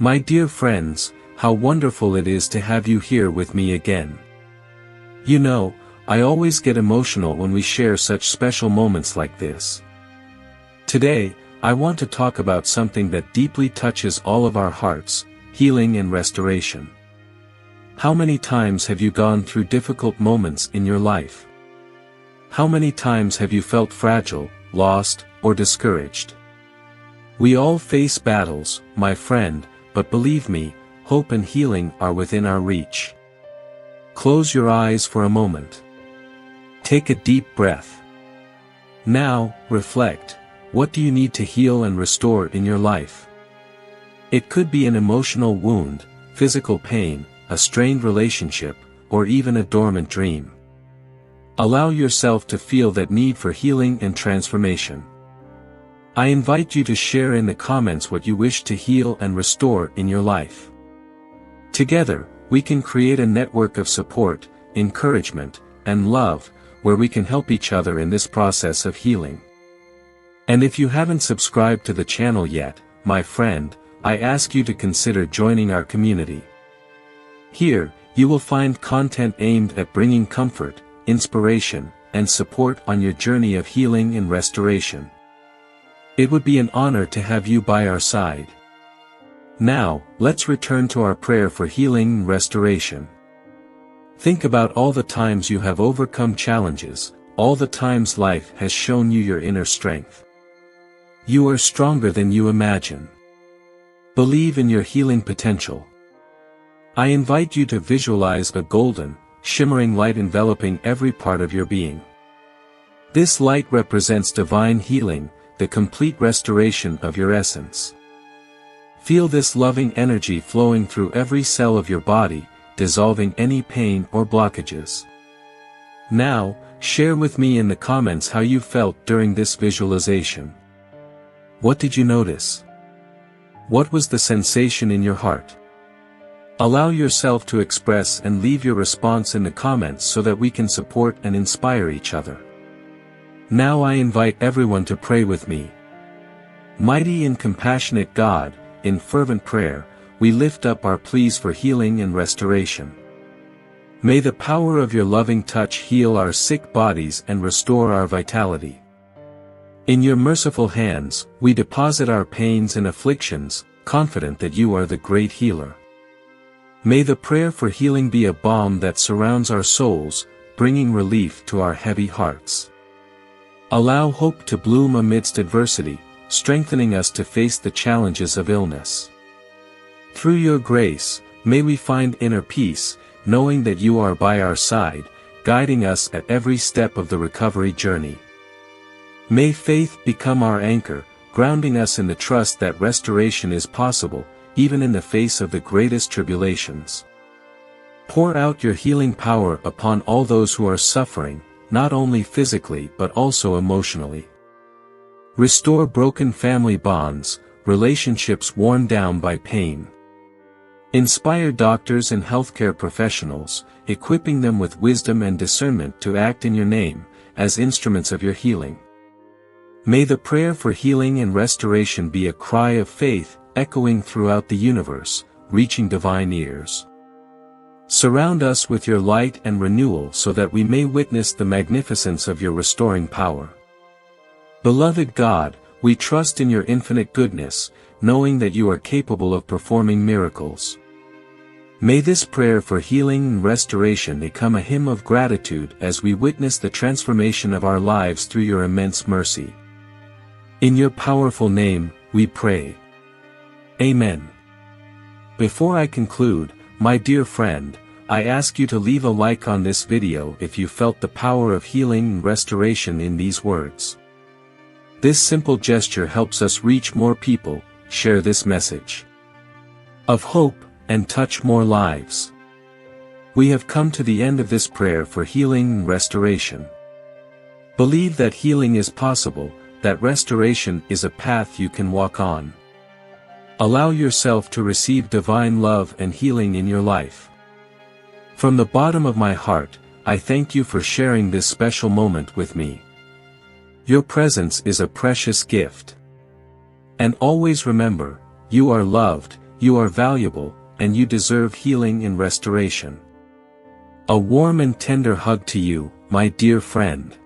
My dear friends, how wonderful it is to have you here with me again. You know, I always get emotional when we share such special moments like this. Today, I want to talk about something that deeply touches all of our hearts: healing and restoration. How many times have you gone through difficult moments in your life? How many times have you felt fragile, lost, or discouraged? We all face battles, my friend, but believe me, hope and healing are within our reach. Close your eyes for a moment. Take a deep breath. Now, reflect. What do you need to heal and restore in your life? It could be an emotional wound, physical pain, a strained relationship, or even a dormant dream. Allow yourself to feel that need for healing and transformation. I invite you to share in the comments what you wish to heal and restore in your life. Together, we can create a network of support, encouragement, and love, where we can help each other in this process of healing. And if you haven't subscribed to the channel yet, my friend, I ask you to consider joining our community. Here, you will find content aimed at bringing comfort, inspiration, and support on your journey of healing and restoration. It would be an honor to have you by our side. Now, let's return to our prayer for healing and restoration. Think about all the times you have overcome challenges, all the times life has shown you your inner strength. You are stronger than you imagine. Believe in your healing potential. I invite you to visualize a golden, shimmering light enveloping every part of your being. This light represents divine healing, the complete restoration of your essence. Feel this loving energy flowing through every cell of your body, dissolving any pain or blockages. Now, share with me in the comments how you felt during this visualization. What did you notice? What was the sensation in your heart? Allow yourself to express and leave your response in the comments so that we can support and inspire each other. Now I invite everyone to pray with me. Mighty and compassionate God, in fervent prayer, we lift up our pleas for healing and restoration. May the power of your loving touch heal our sick bodies and restore our vitality. In your merciful hands, we deposit our pains and afflictions, confident that you are the great healer. May the prayer for healing be a balm that surrounds our souls, bringing relief to our heavy hearts. Allow hope to bloom amidst adversity, strengthening us to face the challenges of illness. Through your grace, may we find inner peace, knowing that you are by our side, guiding us at every step of the recovery journey. May faith become our anchor, grounding us in the trust that restoration is possible, even in the face of the greatest tribulations. Pour out your healing power upon all those who are suffering, not only physically but also emotionally. Restore broken family bonds, relationships worn down by pain. Inspire doctors and healthcare professionals, equipping them with wisdom and discernment to act in your name, as instruments of your healing. May the prayer for healing and restoration be a cry of faith, echoing throughout the universe, reaching divine ears. Surround us with your light and renewal so that we may witness the magnificence of your restoring power. Beloved God, we trust in your infinite goodness, knowing that you are capable of performing miracles. May this prayer for healing and restoration become a hymn of gratitude as we witness the transformation of our lives through your immense mercy. In your powerful name, we pray. Amen. Before I conclude, my dear friend, I ask you to leave a like on this video if you felt the power of healing and restoration in these words. This simple gesture helps us reach more people, share this message of hope, and touch more lives. We have come to the end of this prayer for healing and restoration. Believe that healing is possible, that restoration is a path you can walk on. Allow yourself to receive divine love and healing in your life. From the bottom of my heart, I thank you for sharing this special moment with me. Your presence is a precious gift. And always remember, you are loved, You are valuable, and you deserve healing and restoration. A warm and tender hug to you, my dear friend.